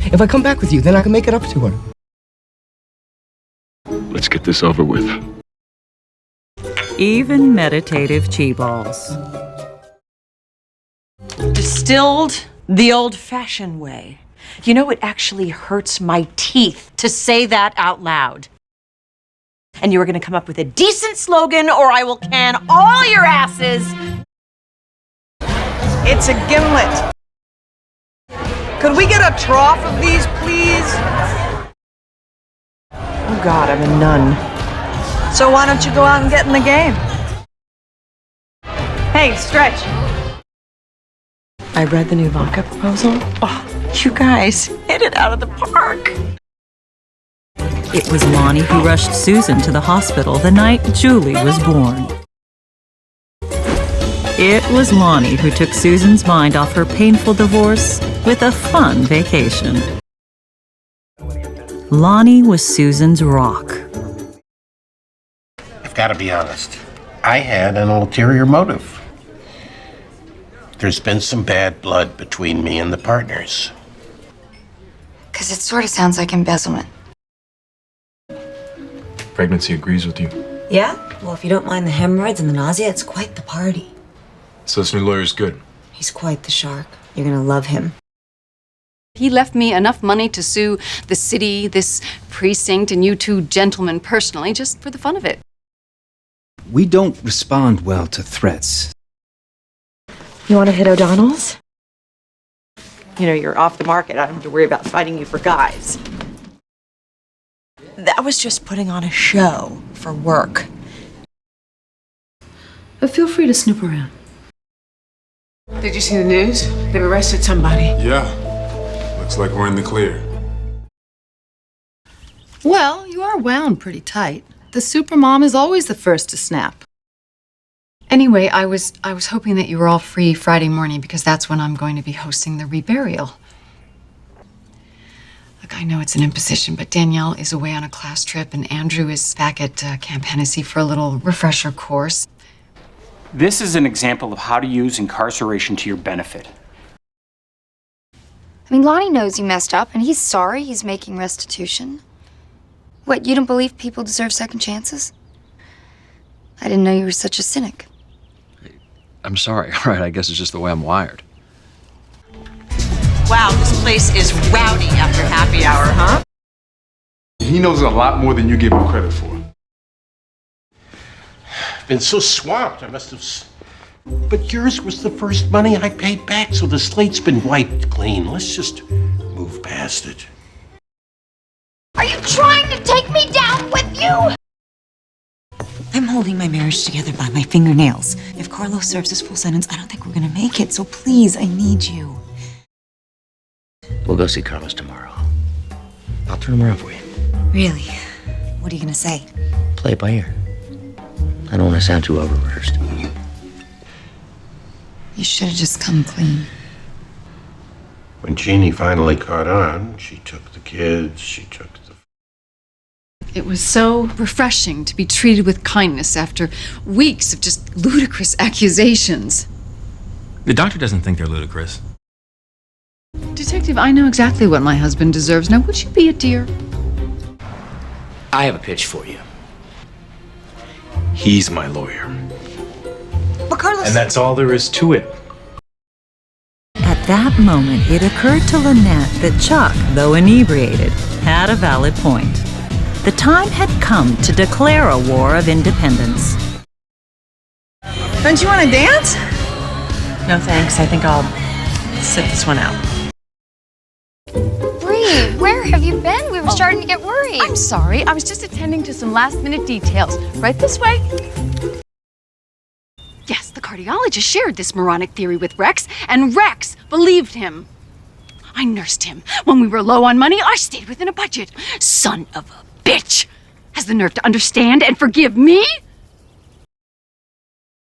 If I come back with you, then I can make it up to her. Let's get this over with. Even meditative chi-balls. Distilled the old-fashioned way. You know, it actually hurts my teeth to say that out loud. And you are going to come up with a decent slogan, or I will can all your asses. It's a gimlet. Could we get a trough of these, please? Oh God, I'm a nun. So why don't you go out and get in the game? Hey, Stretch. I read the new vodka proposal. Oh, you guys hit it out of the park. It was Lonnie who rushed Susan to the hospital the night Julie was born. It was Lonnie who took Susan's mind off her painful divorce with a fun vacation. Lonnie was Susan's rock. I've got to be honest. I had an ulterior motive. There's been some bad blood between me and the partners. Because it sort of sounds like embezzlement. Pregnancy agrees with you. Yeah? Well, if you don't mind the hemorrhoids and the nausea, it's quite the party. So this new lawyer's good. He's quite the shark. You're gonna love him. He left me enough money to sue the city, this precinct, and you two gentlemen personally, just for the fun of it. We don't respond well to threats. You want to hit O'Donnell's? You know, you're off the market. I don't have to worry about fighting you for guys. That was just putting on a show for work. But feel free to snoop around. Did you see the news? They've arrested somebody. Yeah. Looks like we're in the clear. Well, you are wound pretty tight. The supermom is always the first to snap. Anyway, I was hoping that you were all free Friday morning because that's when I'm going to be hosting the reburial. Look, I know it's an imposition, but Danielle is away on a class trip and Andrew is back at Camp Hennessy for a little refresher course. This is an example of how to use incarceration to your benefit. I mean, Lonnie knows he messed up, and he's sorry he's making restitution. What, you don't believe people deserve second chances? I didn't know you were such a cynic. I'm sorry, all right, I guess it's just the way I'm wired. Wow, this place is rowdy after happy hour, huh? He knows a lot more than you give him credit for. Been so swamped, I must have. But yours was the first money I paid back, so the slate's been wiped clean. Let's just move past it. Are you trying to take me down with you? I'm holding my marriage together by my fingernails. If Carlos serves his full sentence, I don't think we're gonna make it. So please, I need you. We'll go see Carlos tomorrow. I'll turn him around for you. Really? What are you gonna say? Play it by ear. I don't want to sound too over-rehearsed. You should have just come clean. When Jeannie finally caught on, she took the kids, she took the... It was so refreshing to be treated with kindness after weeks of just ludicrous accusations. The doctor doesn't think they're ludicrous. Detective, I know exactly what my husband deserves. Now, would you be a dear? I have a pitch for you. He's my lawyer. But Carlos... And that's all there is to it. At that moment, it occurred to Lynette that Chuck, though inebriated, had a valid point. The time had come to declare a war of independence. Don't you want to dance? No thanks. I think I'll sit this one out. Bree, where have you been? We were starting to get worried. I'm sorry. I was just attending to some last-minute details. Right this way. Yes, the cardiologist shared this moronic theory with Rex, and Rex believed him. I nursed him. When we were low on money, I stayed within a budget. Son of a bitch! Has the nerve to understand and forgive me?